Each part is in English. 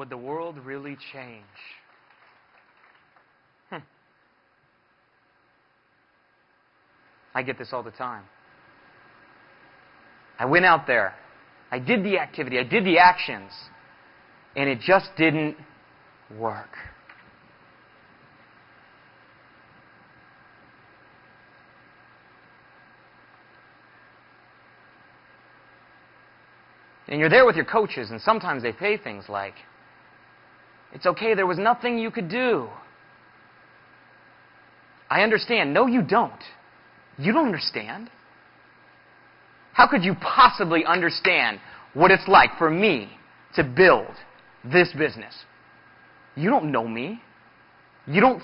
Would the world really change? I get this all the time. I went out there. I did the activity. I did the actions. And it just didn't work. And you're there with your coaches, and sometimes they say things like, "It's okay, there was nothing you could do." I understand. No, you don't. You don't understand. How could you possibly understand what it's like for me to build this business? You don't know me. You don't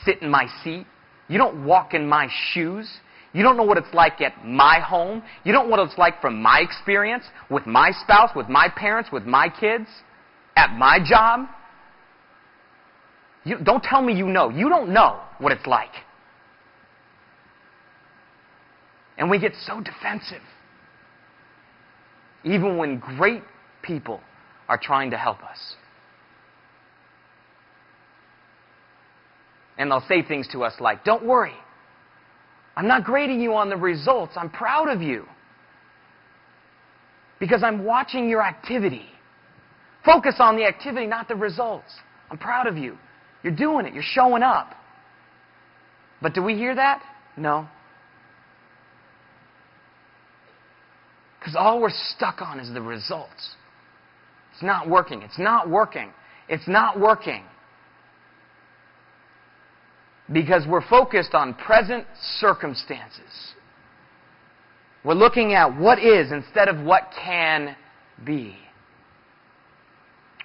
sit in my seat. You don't walk in my shoes. You don't know what it's like at my home. You don't know what it's like from my experience with my spouse, with my parents, with my kids, at my job. Don't tell me you know. You don't know what it's like. And we get so defensive, even when great people are trying to help us. And they'll say things to us like, "Don't worry. I'm not grading you on the results. I'm proud of you. Because I'm watching your activity. Focus on the activity, not the results. I'm proud of you. You're doing it. You're showing up." But do we hear that? No. Because all we're stuck on is the results. It's not working. It's not working. It's not working. Because we're focused on present circumstances. We're looking at what is instead of what can be.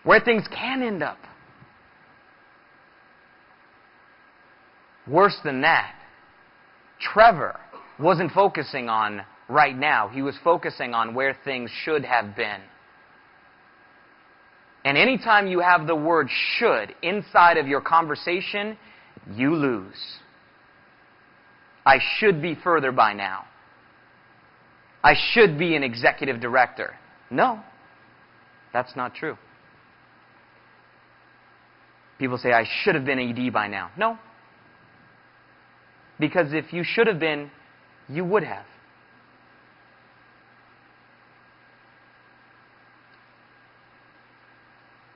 Where things can end up. Worse than that, Trevor wasn't focusing on right now. He was focusing on where things should have been. And anytime you have the word should inside of your conversation, you lose. I should be further by now. I should be an executive director. No, that's not true. People say, I should have been ED by now. No. Because if you should have been, you would have.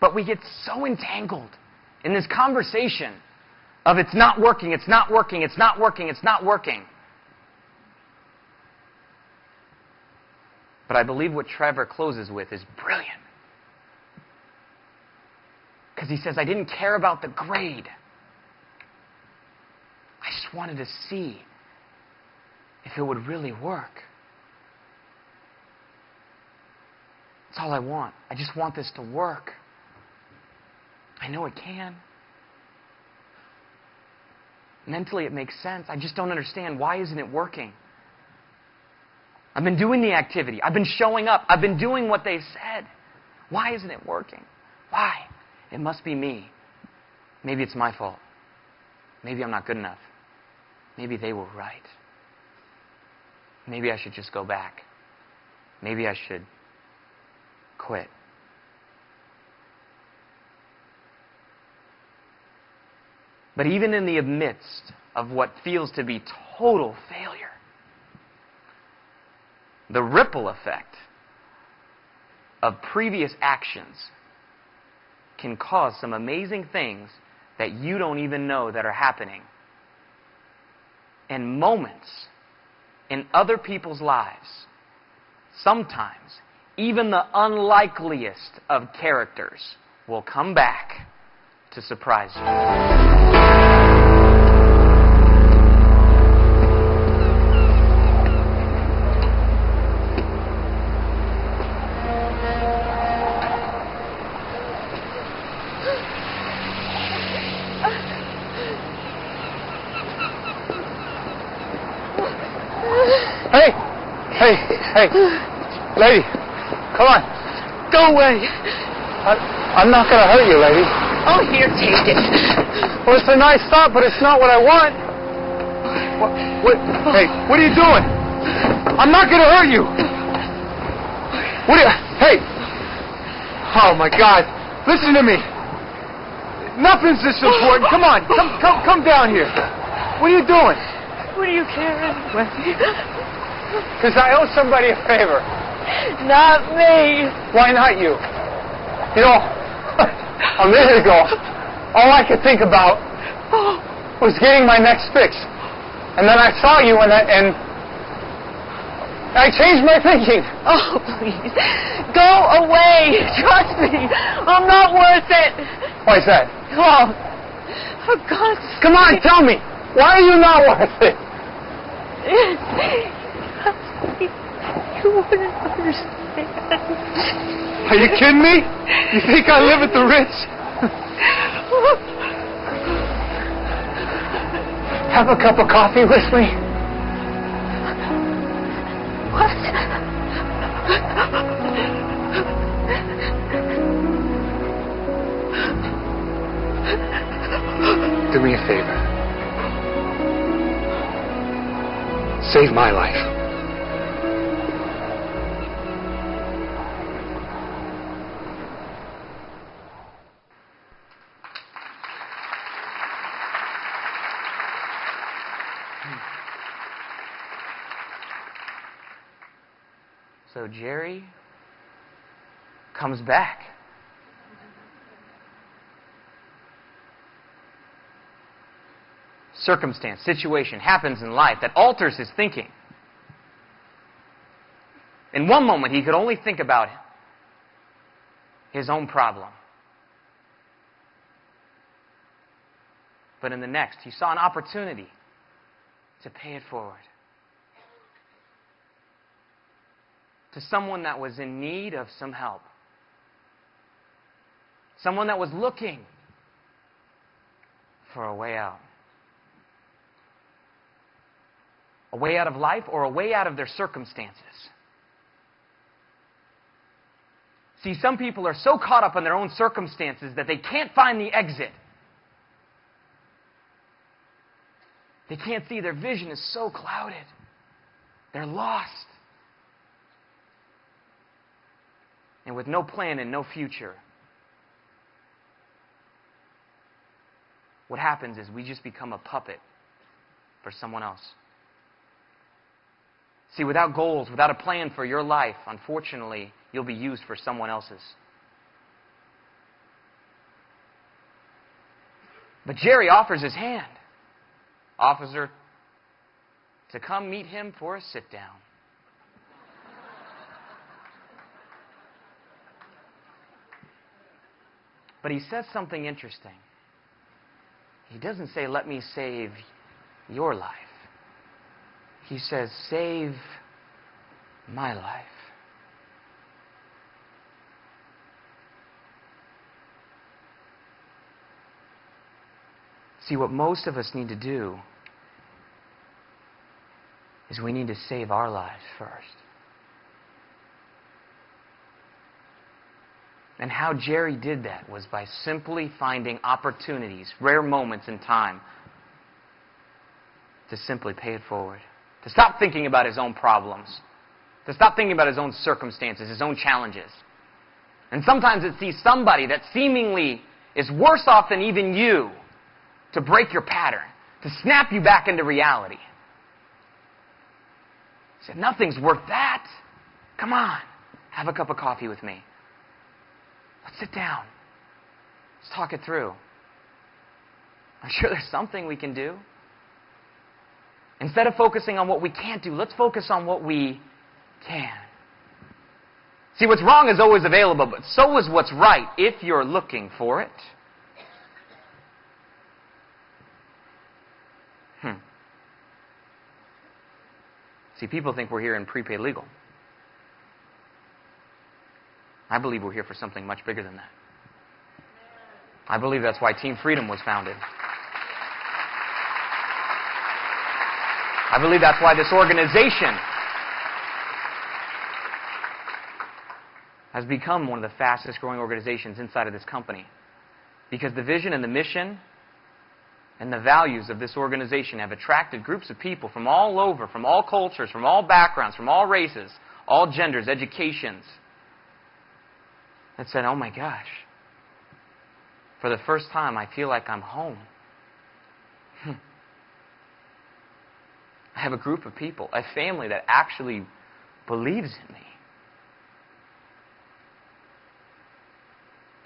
But we get so entangled in this conversation of it's not working, it's not working, it's not working, it's not working. But I believe what Trevor closes with is brilliant. Because he says, I didn't care about the grade. I just wanted to see if it would really work. That's all I want. I just want this to work. I know it can. Mentally, it makes sense. I just don't understand. Why isn't it working? I've been doing the activity. I've been showing up. I've been doing what they've said. Why isn't it working? Why? It must be me. Maybe it's my fault. Maybe I'm not good enough. Maybe they were right. Maybe I should just go back. Maybe I should quit. But even in the midst of what feels to be total failure, the ripple effect of previous actions can cause some amazing things that you don't even know that are happening. And moments in other people's lives, sometimes even the unlikeliest of characters will come back to surprise you. Hey, lady, come on. Go away. I'm not going to hurt you, lady. Oh, here, take it. Well, it's a nice thought, but it's not what I want. Hey, what are you doing? I'm not going to hurt you. Hey. Oh, my God. Listen to me. Nothing's this important. Come on. Come down here. What are you doing? What do you care anyway? Because I owe somebody a favor. Not me. Why not you? You know, a minute ago, all I could think about was getting my next fix. And then I saw you and I changed my thinking. Oh, please. Go away. Trust me. I'm not worth it. Why is that? Oh, for God's sake. Come on, tell me. Why are you not worth it? You wouldn't understand. Are you kidding me? You think I live at the Ritz? Have a cup of coffee with me? What? Do me a favor. Save my life. So Jerry comes back. Circumstance, situation happens in life that alters his thinking. In one moment, he could only think about his own problem. But in the next, he saw an opportunity to pay it forward. To someone that was in need of some help. Someone that was looking for a way out. A way out of life or a way out of their circumstances. See, some people are so caught up in their own circumstances that they can't find the exit. They can't see. Their vision is so clouded. They're lost. And with no plan and no future, what happens is we just become a puppet for someone else. See, without goals, without a plan for your life, unfortunately, you'll be used for someone else's. But Jerry offers his hand. Offers her to come meet him for a sit-down. But he says something interesting. He doesn't say, let me save your life. He says, save my life. See, what most of us need to do is we need to save our lives first. And how Jerry did that was by simply finding opportunities, rare moments in time, to simply pay it forward. To stop thinking about his own problems. To stop thinking about his own circumstances, his own challenges. And sometimes it sees somebody that seemingly is worse off than even you to break your pattern, to snap you back into reality. He said, nothing's worth that. Come on, have a cup of coffee with me. Let's sit down. Let's talk it through. I'm sure there's something we can do. Instead of focusing on what we can't do, let's focus on what we can. See, what's wrong is always available, but so is what's right if you're looking for it. See, people think we're here in prepaid legal. I believe we're here for something much bigger than that. I believe that's why Team Freedom was founded. I believe that's why this organization has become one of the fastest growing organizations inside of this company. Because the vision and the mission and the values of this organization have attracted groups of people from all over, from all cultures, from all backgrounds, from all races, all genders, educations, that said, oh my gosh, For the first time, I feel like I'm home. I have a group of people, a family that actually believes in me.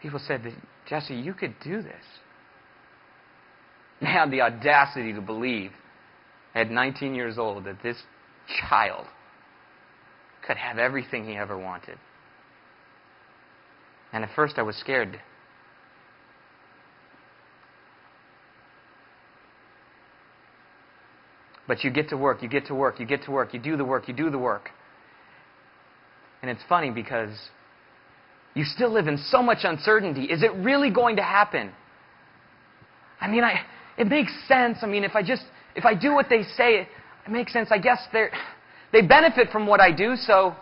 People said, Jesse, you could do this. They had the audacity to believe at 19 years old that this child could have everything he ever wanted. And at first I was scared. But you get to work, you get to work, you get to work, you do the work, you do the work. And it's funny because you still live in so much uncertainty. Is it really going to happen? I mean, it makes sense. I mean, if I do what they say, it makes sense. I guess they benefit from what I do, so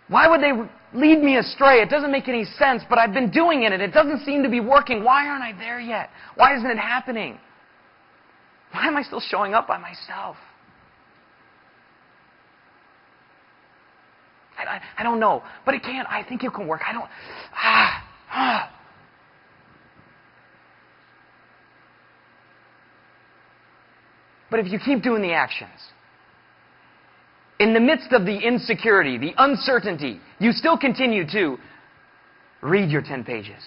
why would they lead me astray? It doesn't make any sense, but I've been doing it and it doesn't seem to be working. Why aren't I there yet? Why isn't it happening? Why am I still showing up by myself? I don't know, but it can. I think it can work. But if you keep doing the actions, in the midst of the insecurity, the uncertainty, you still continue to read your 10 pages.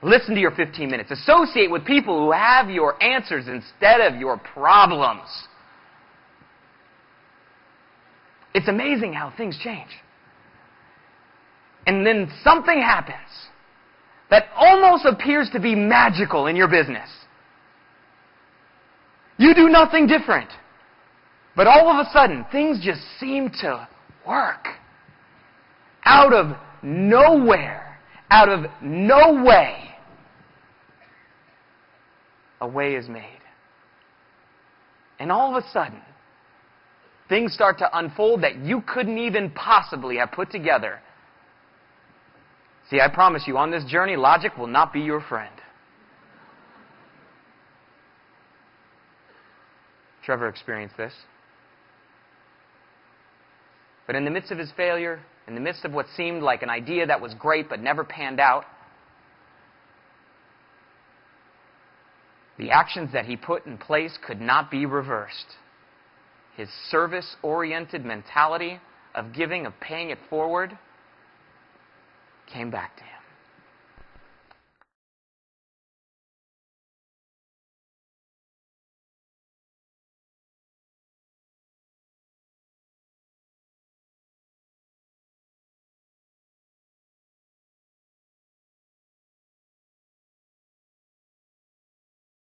Listen to your 15 minutes. Associate with people who have your answers instead of your problems. It's amazing how things change. And then something happens that almost appears to be magical in your business. You do nothing different. But all of a sudden, things just seem to work. Out of nowhere, out of no way, a way is made. And all of a sudden, things start to unfold that you couldn't even possibly have put together. See, I promise you, on this journey, logic will not be your friend. Trevor experienced this. But in the midst of his failure, in the midst of what seemed like an idea that was great but never panned out, the actions that he put in place could not be reversed. His service-oriented mentality of giving, of paying it forward, came back to him.